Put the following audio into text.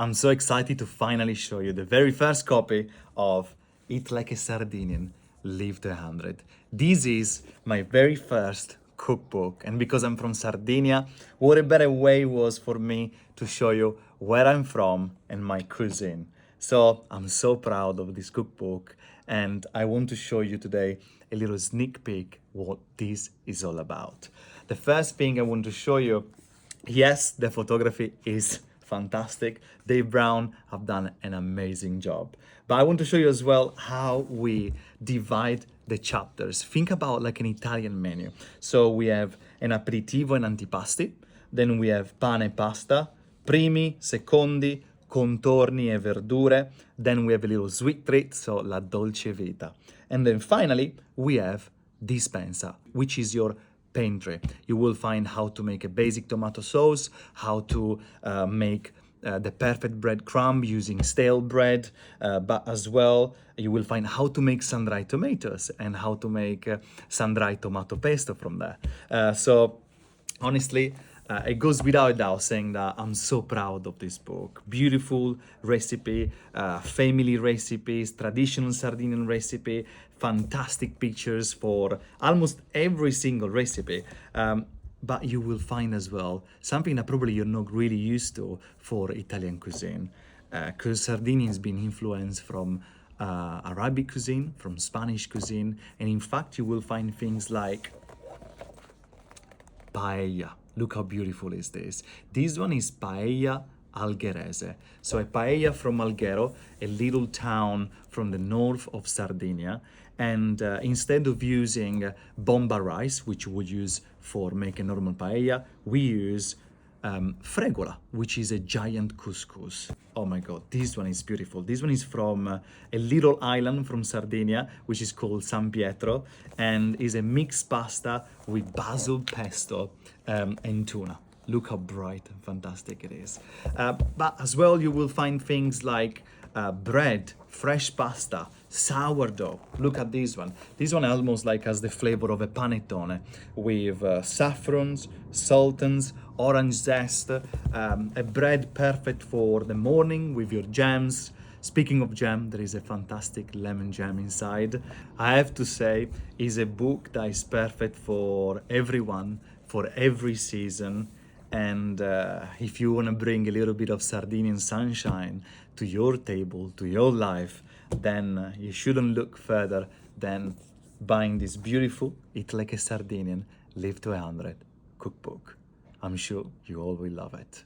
I'm so excited to finally show you the very first copy of Eat Like a Sardinian, Live to 100. This is my very first cookbook, and because I'm from Sardinia, what a better way was for me to show you where I'm from and my cuisine. So I'm so proud of this cookbook, and I want to show you today a little sneak peek what this is all about. The first thing I want to show you, yes, the photography is fantastic. Dave Brown have done an amazing job. But I want to show you as well how we divide the chapters. Think about like an Italian menu. So we have an aperitivo and antipasti, then we have pane e pasta, primi, secondi, contorni e verdure, then we have a little sweet treat, so la dolce vita. And then finally, we have dispensa, which is your pantry. You will find how to make a basic tomato sauce, how to make the perfect breadcrumb using stale bread, but as well you will find how to make sun-dried tomatoes and how to make sun-dried tomato pesto from there. So honestly, it goes without doubt saying that I'm so proud of this book. Beautiful recipe, family recipes, traditional Sardinian recipe, fantastic pictures for almost every single recipe. But you will find as well something that probably you're not really used to for Italian cuisine. Because Sardinia has been influenced from Arabic cuisine, from Spanish cuisine, and in fact you will find things like paella. Look how beautiful is this. This one is paella algherese. So a paella from Alghero, a little town from the north of Sardinia. And instead of using bomba rice, which you would use for making normal paella, we use fregola, which is a giant couscous. Oh my God, this one is beautiful. This one is from a little island from Sardinia, which is called San Pietro, and is a mixed pasta with basil pesto and tuna. Look how bright and fantastic it is. But as well, you will find things like bread, fresh pasta, sourdough. Look at this one. This one almost like has the flavor of a panettone with saffrons, sultans, orange zest, a bread perfect for the morning with your jams. Speaking of jam, there is a fantastic lemon jam inside. I have to say, it's a book that is perfect for everyone, for every season. And if you want to bring a little bit of Sardinian sunshine to your table, to your life, then you shouldn't look further than buying this beautiful Eat Like a Sardinian, Live to 100 cookbook. I'm sure you all will love it.